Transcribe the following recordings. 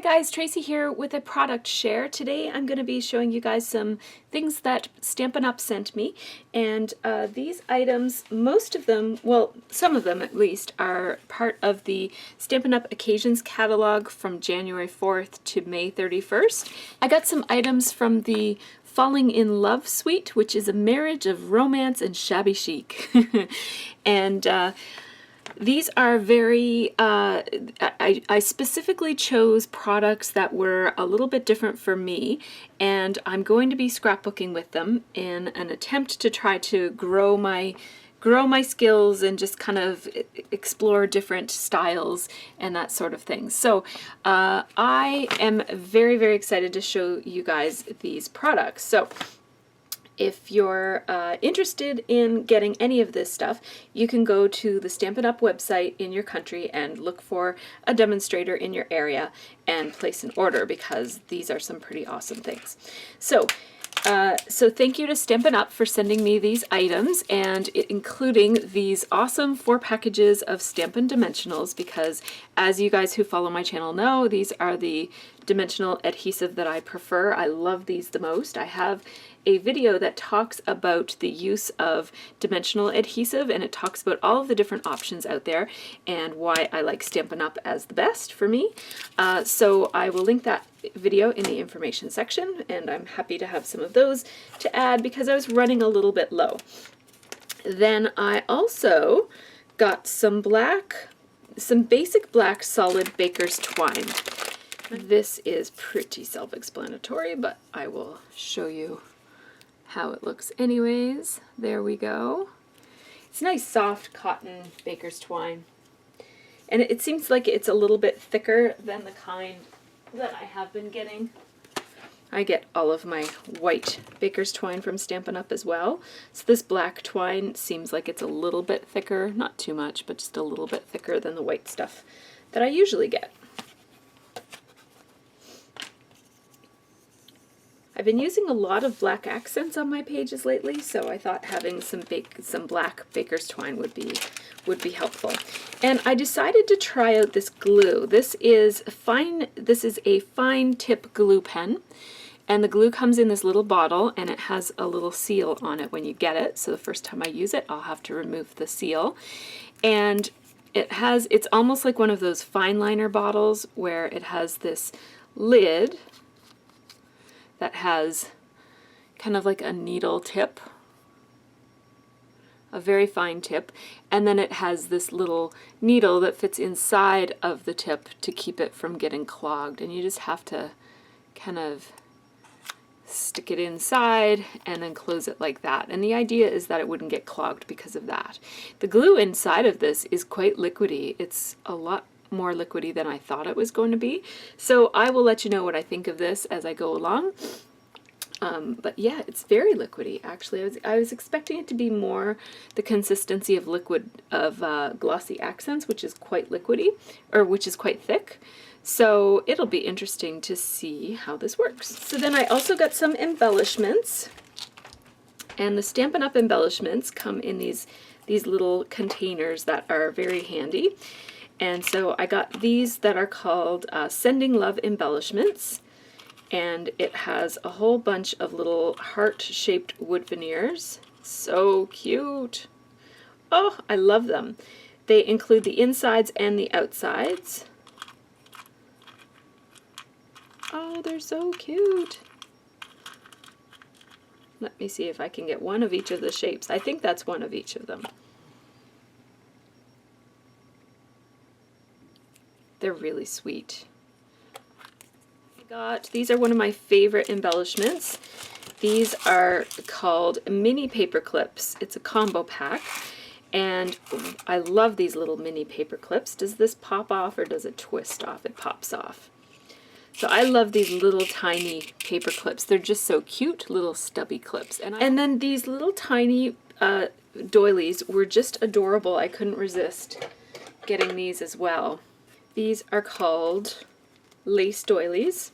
guys, Tracy here with a product share. Today I'm going to be showing you guys some things that Stampin' Up sent me, and these items, most of them, well, some of them at least, are part of the Stampin' Up Occasions catalog from January 4th to May 31st. I got some items from the Falling in Love suite, which is a marriage of romance and shabby chic. And these are very, I specifically chose products that were a little bit different for me, and I'm going to be scrapbooking with them in an attempt to try to grow my skills and just kind of explore different styles and that sort of thing. So I am very, very excited to show you guys these products. So if you're interested in getting any of this stuff, you can go to the Stampin' Up website in your country and look for a demonstrator in your area and place an order, because these are some pretty awesome things. So thank you to Stampin' Up for sending me these items, and including these awesome 4 packages of Stampin' Dimensionals, because as you guys who follow my channel know, these are the dimensional adhesive that I prefer. I love these the most. I have a video that talks about the use of dimensional adhesive, and it talks about all of the different options out there and why I like Stampin' Up as the best for me. So I will link that video in the information section, and I'm happy to have some of those to add because I was running a little bit low. Then I also got some basic black solid baker's twine. This is pretty self-explanatory, but I will show you how it looks anyways. There we go. It's nice soft cotton baker's twine, and it seems like it's a little bit thicker than the kind that I have been getting. I get all of my white baker's twine from Stampin' Up as well, so this black twine seems like it's a little bit thicker, not too much, but just a little bit thicker than the white stuff that I usually get. I've been using a lot of black accents on my pages lately, so I thought having some black baker's twine would be helpful. And I decided to try out this glue. This is a fine tip glue pen, and the glue comes in this little bottle, and it has a little seal on it when you get it. So the first time I use it, I'll have to remove the seal. And it's almost like one of those fine liner bottles where it has this lid that has kind of like a needle tip, a very fine tip, and then it has this little needle that fits inside of the tip to keep it from getting clogged, and you just have to kind of stick it inside and then close it like that. And the idea is that it wouldn't get clogged because of that. The glue inside of this is quite liquidy. It's a lot more liquidy than I thought it was going to be. So I will let you know what I think of this as I go along. But yeah, it's very liquidy actually. I was expecting it to be more the consistency of glossy accents, which is quite liquidy, or which is quite thick. So it'll be interesting to see how this works. So then I also got some embellishments, and the Stampin' Up embellishments come in these little containers that are very handy. And so I got these that are called Sending Love Embellishments, and it has a whole bunch of little heart-shaped wood veneers. So cute! Oh, I love them. They include the insides and the outsides. Oh, they're so cute! Let me see if I can get one of each of the shapes. I think that's one of each of them. They're really sweet. These are one of my favorite embellishments. These are called mini paper clips. It's a combo pack, and I love these little mini paper clips. Does this pop off or does it twist off? It pops off. So I love these little tiny paper clips. They're just so cute, little stubby clips. And then these little tiny doilies were just adorable. I couldn't resist getting these as well. These are called lace doilies,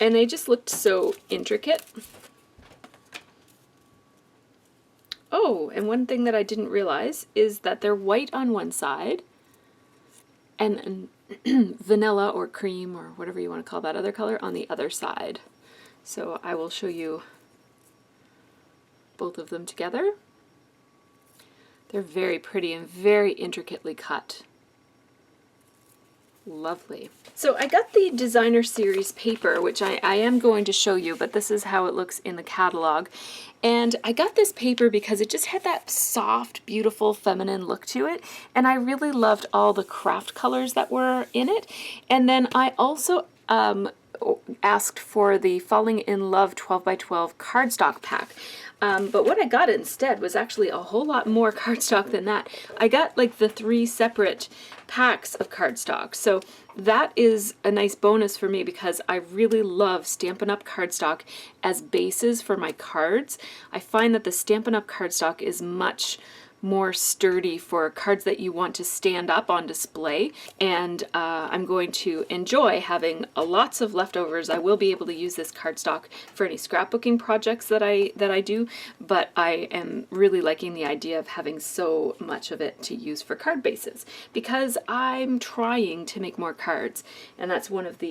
and they just looked so intricate. Oh, and one thing that I didn't realize is that they're white on one side and vanilla or cream or whatever you want to call that other color on the other side. So I will show you both of them together. They're very pretty and very intricately cut. Lovely. So I got the designer series paper, which I am going to show you, but this is how it looks in the catalog. And I got this paper because it just had that soft, beautiful, feminine look to it. And I really loved all the craft colors that were in it. And then I also asked for the Falling in Love 12x12 cardstock pack. But what I got instead was actually a whole lot more cardstock than that. I got like the 3 separate packs of cardstock. So that is a nice bonus for me because I really love Stampin' Up! Cardstock as bases for my cards. I find that the Stampin' Up! Cardstock is much more sturdy for cards that you want to stand up on display, and I'm going to enjoy having lots of leftovers. I will be able to use this cardstock for any scrapbooking projects that I do, but I am really liking the idea of having so much of it to use for card bases because I'm trying to make more cards, and that's one of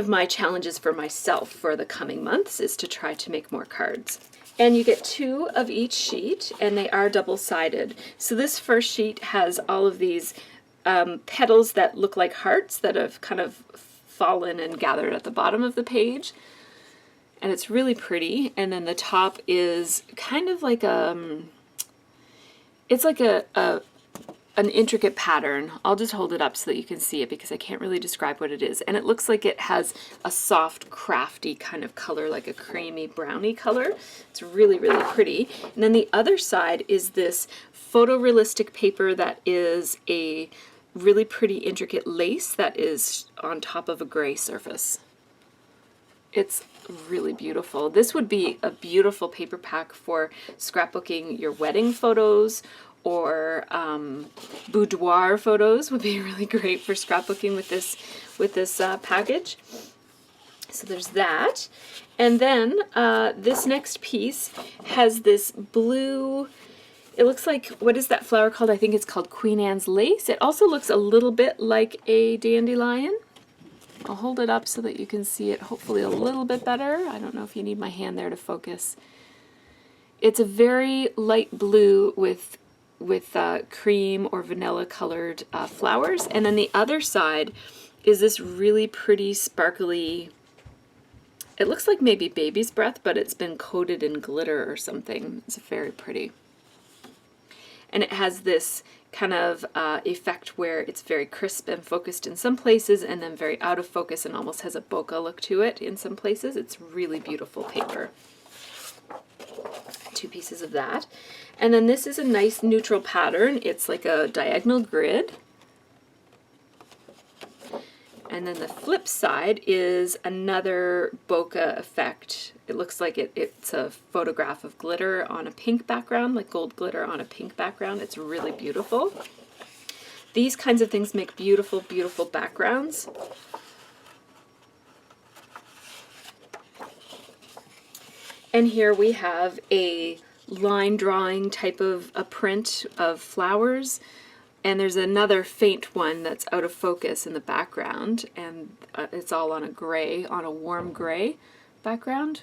my challenges for myself for the coming months is to try to make more cards. And you get 2 of each sheet, and they are double-sided. So this first sheet has all of these petals that look like hearts that have kind of fallen and gathered at the bottom of the page. And it's really pretty. And then the top is kind of like it's like an intricate pattern. I'll just hold it up so that you can see it because I can't really describe what it is. And it looks like it has a soft, crafty kind of color, like a creamy brownie color. It's really, really pretty. And then the other side is this photorealistic paper that is a really pretty intricate lace that is on top of a gray surface. It's really beautiful. This would be a beautiful paper pack for scrapbooking your wedding photos, or boudoir photos would be really great for scrapbooking with this package. So there's that. And then this next piece has this blue, it looks like, what is that flower called? I think it's called Queen Anne's lace. It also looks a little bit like a dandelion. I'll hold it up so that you can see it hopefully a little bit better. I don't know if you need my hand there to focus. It's a very light blue with cream or vanilla colored flowers, and then the other side is this really pretty sparkly, it looks like maybe baby's breath, but it's been coated in glitter or something. It's very pretty. And it has this kind of effect where it's very crisp and focused in some places and then very out of focus and almost has a bokeh look to it in some places. It's really beautiful paper. 2 pieces of that. And then this is a nice neutral pattern. It's like a diagonal grid. And then the flip side is another bokeh effect. It looks like it's a photograph of glitter on a pink background, like gold glitter on a pink background. It's really beautiful. These kinds of things make beautiful, beautiful backgrounds. And here we have a line drawing type of a print of flowers, and there's another faint one that's out of focus in the background, and it's all on a gray, on a warm gray background.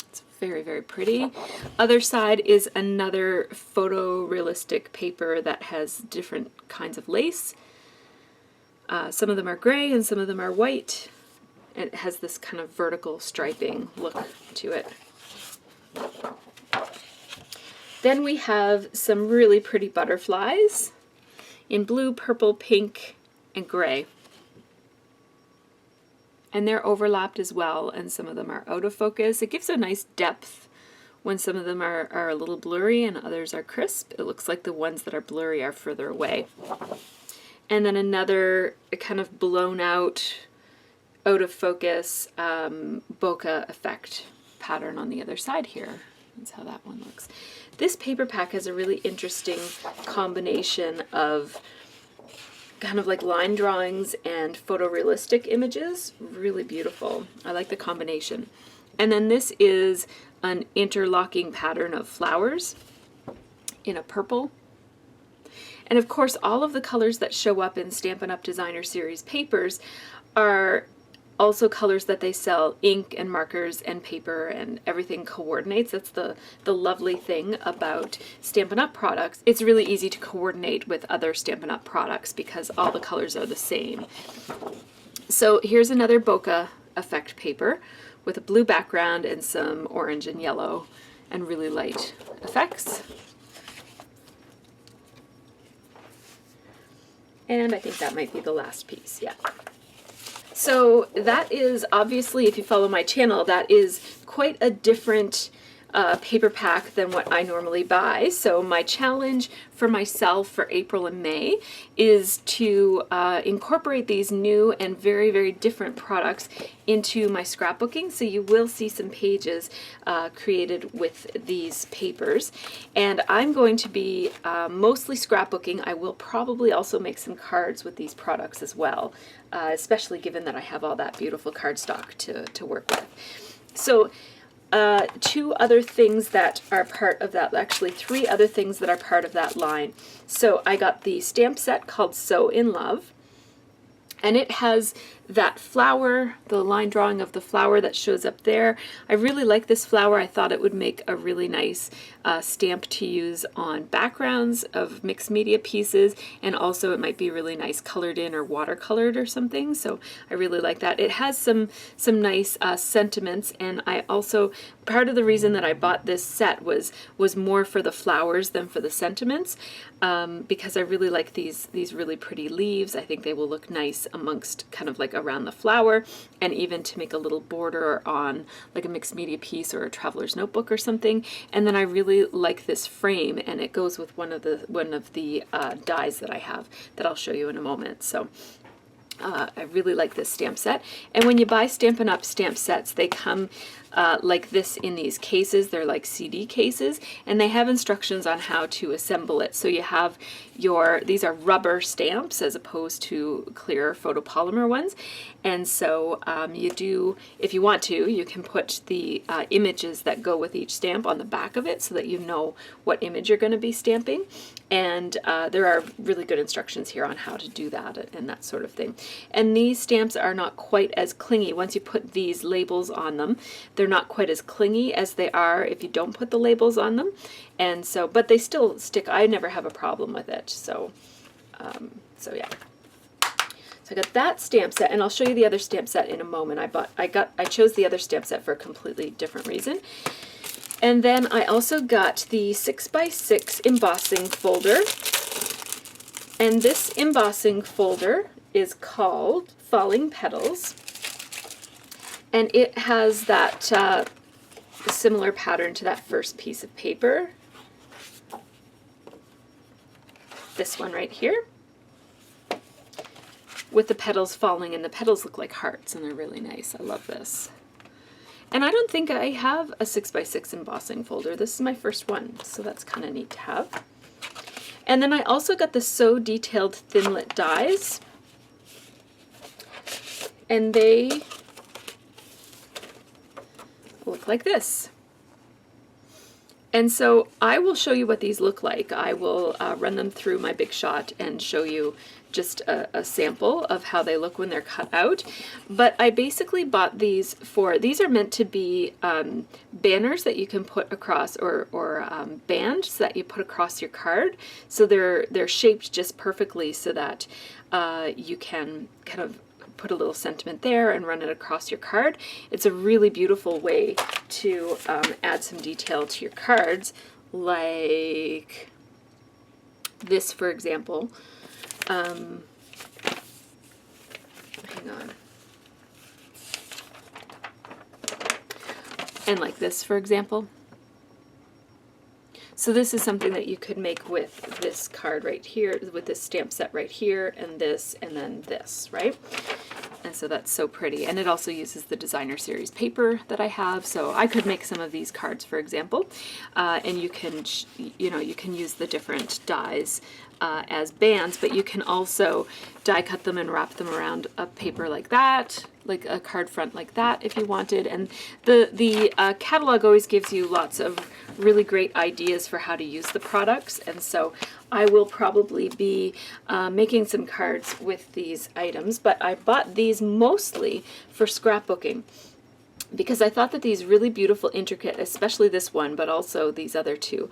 It's very, very pretty. Other side is another photorealistic paper that has different kinds of lace. Some of them are gray and some of them are white. It has this kind of vertical striping look to it. Then we have some really pretty butterflies in blue, purple, pink, and gray. And they're overlapped as well, and some of them are out of focus. It gives a nice depth when some of them are a little blurry and others are crisp. It looks like the ones that are blurry are further away. And then another kind of blown out, out of focus bokeh effect pattern on the other side here. That's how that one looks. This paper pack has a really interesting combination of kind of like line drawings and photorealistic images. Really beautiful. I like the combination. And then this is an interlocking pattern of flowers in a purple. And of course, all of the colors that show up in Stampin' Up! Designer Series papers are also colors that they sell. Ink and markers and paper and everything coordinates. That's the lovely thing about Stampin' Up! Products. It's really easy to coordinate with other Stampin' Up! Products because all the colors are the same. So here's another bokeh effect paper with a blue background and some orange and yellow and really light effects. And I think that might be the last piece, yeah. So that is obviously, if you follow my channel, that is quite a different paper pack than what I normally buy. So my challenge for myself for April and May is to incorporate these new and very, very different products into my scrapbooking. So you will see some pages created with these papers. And I'm going to be mostly scrapbooking. I will probably also make some cards with these products as well, especially given that I have all that beautiful cardstock to work with. So two other things that are part of that, actually three other things that are part of that line. So I got the stamp set called So in Love, and it has that flower, the line drawing of the flower that shows up there. I really like this flower. I thought it would make a really nice stamp to use on backgrounds of mixed media pieces, and also it might be really nice colored in or watercolored or something. So I really like that. It has some nice sentiments, and I also, part of the reason that I bought this set was more for the flowers than for the sentiments, because I really like these really pretty leaves. I think they will look nice amongst kind of like around the flower, and even to make a little border on like a mixed media piece or a traveler's notebook or something. And then I really like this frame, and it goes with one of the dies that I have that I'll show you in a moment. So I really like this stamp set. And when you buy Stampin' Up! Stamp sets, they come like this in these cases. They're like CD cases, and they have instructions on how to assemble it. So you have these are rubber stamps as opposed to clear photopolymer ones. And so you do, if you want to, you can put the images that go with each stamp on the back of it so that you know what image you're going to be stamping. And there are really good instructions here on how to do that and that sort of thing. And these stamps are not quite as clingy. Once you put these labels on them, they're not quite as clingy as they are if you don't put the labels on them. And so, but they still stick. I never have a problem with it. So, so yeah. So I got that stamp set, and I'll show you the other stamp set in a moment. I chose the other stamp set for a completely different reason. And then I also got the 6x6 embossing folder. And this embossing folder is called Falling Petals. And it has that similar pattern to that first piece of paper. This one right here, with the petals falling, and the petals look like hearts, and they're really nice. I love this. And I don't think I have a 6x6 embossing folder. This is my first one, so that's kind of neat to have. And then I also got the So Detailed Thinlit dies, and they look like this. And so I will show you what these look like. I will run them through my Big Shot and show you just a sample of how they look when they're cut out. But I basically bought these these are meant to be banners that you can put across, or bands that you put across your card. So they're shaped just perfectly so that you can kind of put a little sentiment there and run it across your card. It's a really beautiful way to add some detail to your cards, like this, for example. Hang on. And like this, for example. So this is something that you could make with this card right here, with this stamp set right here, and then this, right? And so that's so pretty. And it also uses the Designer Series paper that I have. So I could make some of these cards, for example. And you can, you can use the different dies as bands, but you can also die cut them and wrap them around a paper like that, like a card front like that if you wanted. And the catalog always gives you lots of really great ideas for how to use the products, and so I will probably be making some cards with these items, but I bought these mostly for scrapbooking because I thought that these really beautiful, intricate, especially this one, but also these other two,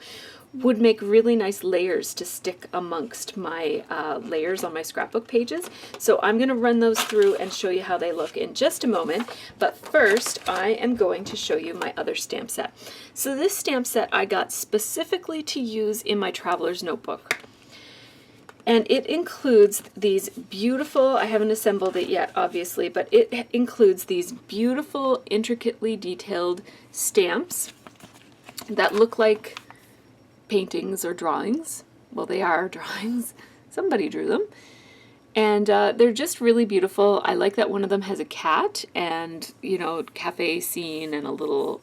would make really nice layers to stick amongst my layers on my scrapbook pages. So I'm going to run those through and show you how they look in just a moment. But first, I am going to show you my other stamp set. So this stamp set I got specifically to use in my traveler's notebook. And it includes these beautiful, I haven't assembled it yet, obviously, but it includes these beautiful, intricately detailed stamps that look like paintings or drawings. Well, they are drawings. Somebody drew them. And they're just really beautiful. I like that one of them has a cat and, you know, cafe scene and a little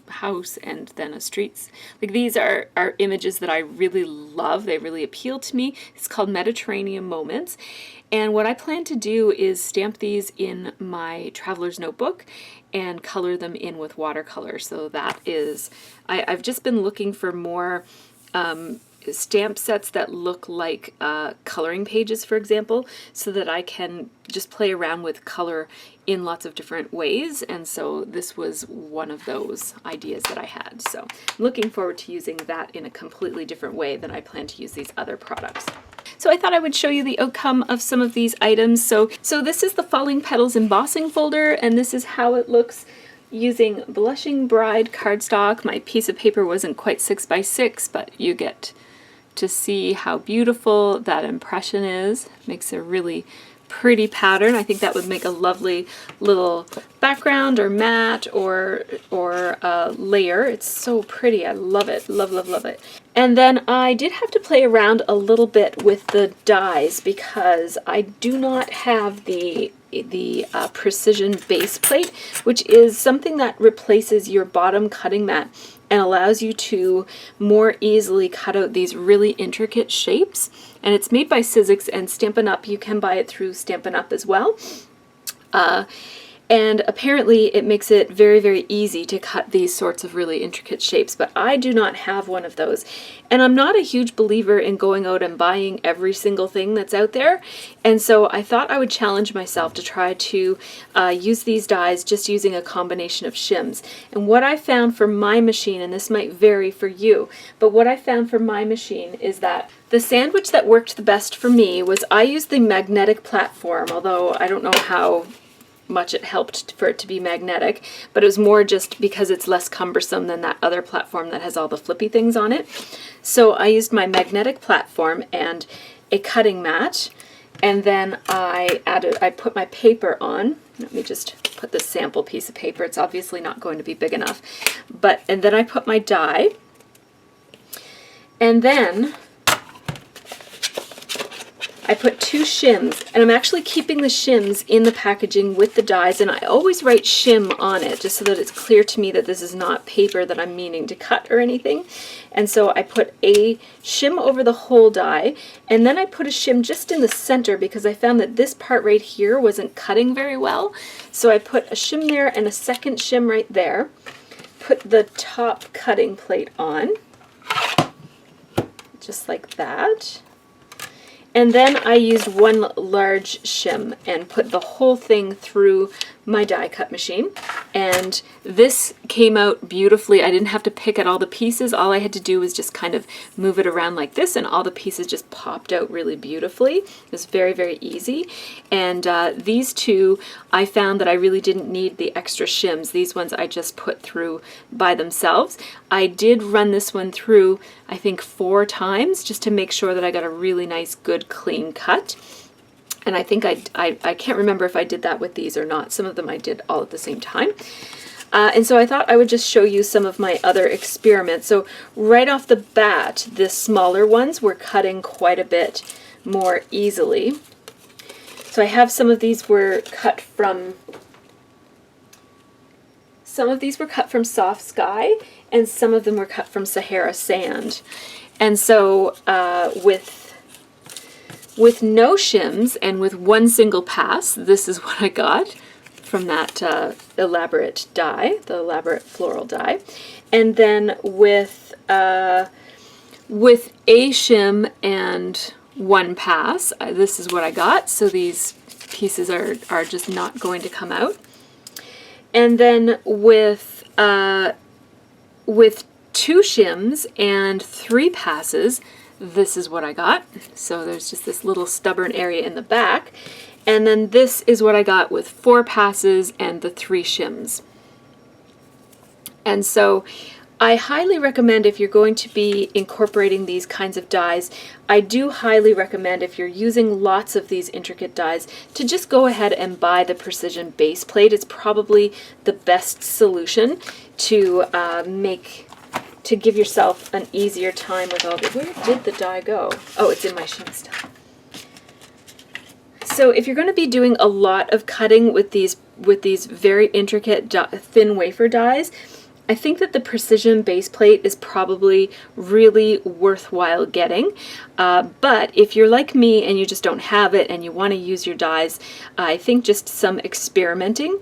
house and then a streets. Like, these are images that I really love. They really appeal to me. It's called Mediterranean Moments. And what I plan to do is stamp these in my traveler's notebook and color them in with watercolor. So that is, I've just been looking for more stamp sets that look like coloring pages, for example, so that I can just play around with color in lots of different ways. And so this was one of those ideas that I had. So I'm looking forward to using that in a completely different way than I plan to use these other products. So I thought I would show you the outcome of some of these items. So this is the Falling Petals embossing folder, and this is how it looks using Blushing Bride cardstock. My piece of paper wasn't quite 6x6, but you get to see how beautiful that impression is. Makes a really pretty pattern. I think that would make a lovely little background or mat or layer. It's so pretty. I love it. Love, love, love it. And then I did have to play around a little bit with the dies because I do not have the precision base plate, which is something that replaces your bottom cutting mat and allows you to more easily cut out these really intricate shapes. And it's made by Sizzix and Stampin' Up. You can buy it through Stampin' Up as well. And apparently it makes it very, very easy to cut these sorts of really intricate shapes, but I do not have one of those. And I'm not a huge believer in going out and buying every single thing that's out there. And so I thought I would challenge myself to try to use these dies just using a combination of shims. And what I found for my machine, and this might vary for you, but what I found for my machine is that the sandwich that worked the best for me was I used the magnetic platform, although I don't know how much it helped for it to be magnetic, but it was more just because it's less cumbersome than that other platform that has all the flippy things on it. So I used my magnetic platform and a cutting mat, and then I put my paper on. Let me just put this sample piece of paper. It's obviously not going to be big enough, and then I put my die, and then I put 2 shims, and I'm actually keeping the shims in the packaging with the dies, and I always write shim on it just so that it's clear to me that this is not paper that I'm meaning to cut or anything. And so I put a shim over the whole die, and then I put a shim just in the center because I found that this part right here wasn't cutting very well. So I put a shim there and a second shim right there. Put the top cutting plate on, just like that. And then I used 1 large shim and put the whole thing through my die cut machine. And this came out beautifully. I didn't have to pick at all the pieces. All I had to do was just kind of move it around like this, and all the pieces just popped out really beautifully. It was very, very easy. And these two, I found that I really didn't need the extra shims. These ones I just put through by themselves. I did run this one through, I think, 4 times just to make sure that I got a really nice, good, clean cut. And I think I can't remember if I did that with these or not. Some of them I did all at the same time. And so I thought I would just show you some of my other experiments. So right off the bat, the smaller ones were cutting quite a bit more easily. So I have some of these were cut from Soft Sky, and some of them were cut from Sahara Sand. And so with with no shims and with one single pass, this is what I got from that elaborate die, the elaborate floral die. And then with a shim and one pass, this is what I got. So these pieces are just not going to come out. And then with 2 shims and 3 passes, this is what I got. So there's just this little stubborn area in the back. And then this is what I got with 4 passes and the 3 shims. And so I highly recommend, if you're going to be incorporating these kinds of dies, I do highly recommend, if you're using lots of these intricate dies, to just go ahead and buy the precision base plate. It's probably the best solution to give yourself an easier time with all the... Where did the die go? Oh, it's in my shim stuff. So if you're going to be doing a lot of cutting with these very intricate thin wafer dies, I think that the precision base plate is probably really worthwhile getting. But if you're like me and you just don't have it and you want to use your dies, I think just some experimenting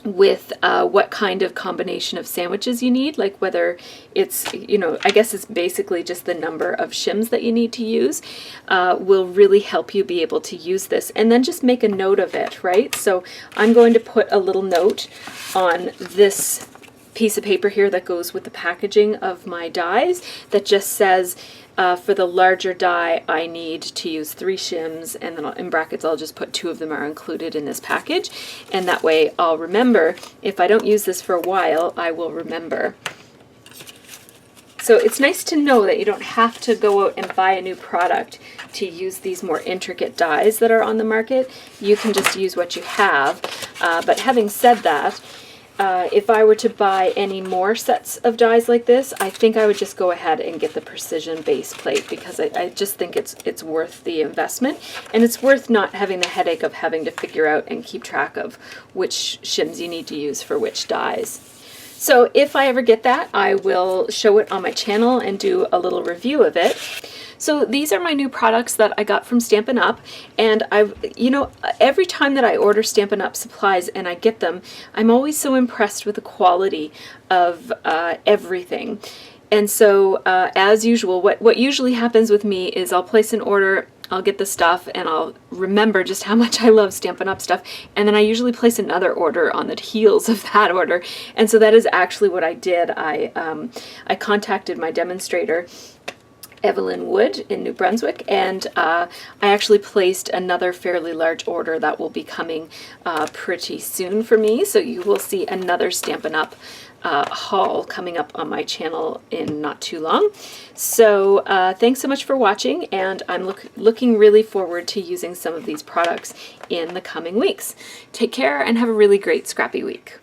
with what kind of combination of sandwiches you need, like whether it's, I guess it's basically just the number of shims that you need to use, will really help you be able to use this. And then just make a note of it, right? So I'm going to put a little note on this piece of paper here that goes with the packaging of my dies that just says, for the larger die, I need to use 3 shims, and then in brackets I'll just put 2 of them are included in this package, and that way I'll remember. If I don't use this for a while, I will remember. So it's nice to know that you don't have to go out and buy a new product to use these more intricate dies that are on the market. You can just use what you have. But having said that, if I were to buy any more sets of dies like this, I think I would just go ahead and get the precision base plate, because I just think it's worth the investment, and it's worth not having the headache of having to figure out and keep track of which shims you need to use for which dies. So if I ever get that, I will show it on my channel and do a little review of it. So these are my new products that I got from Stampin' Up, and every time that I order Stampin' Up supplies and I get them, I'm always so impressed with the quality of everything. And so as usual, what usually happens with me is I'll place an order, I'll get the stuff, and I'll remember just how much I love Stampin' Up stuff, and then I usually place another order on the heels of that order. And so that is actually what I did. I contacted my demonstrator, Evelyn Wood in New Brunswick, and I actually placed another fairly large order that will be coming pretty soon for me. So you will see another Stampin' Up haul coming up on my channel in not too long. So thanks so much for watching, and I'm looking really forward to using some of these products in the coming weeks. Take care and have a really great scrappy week.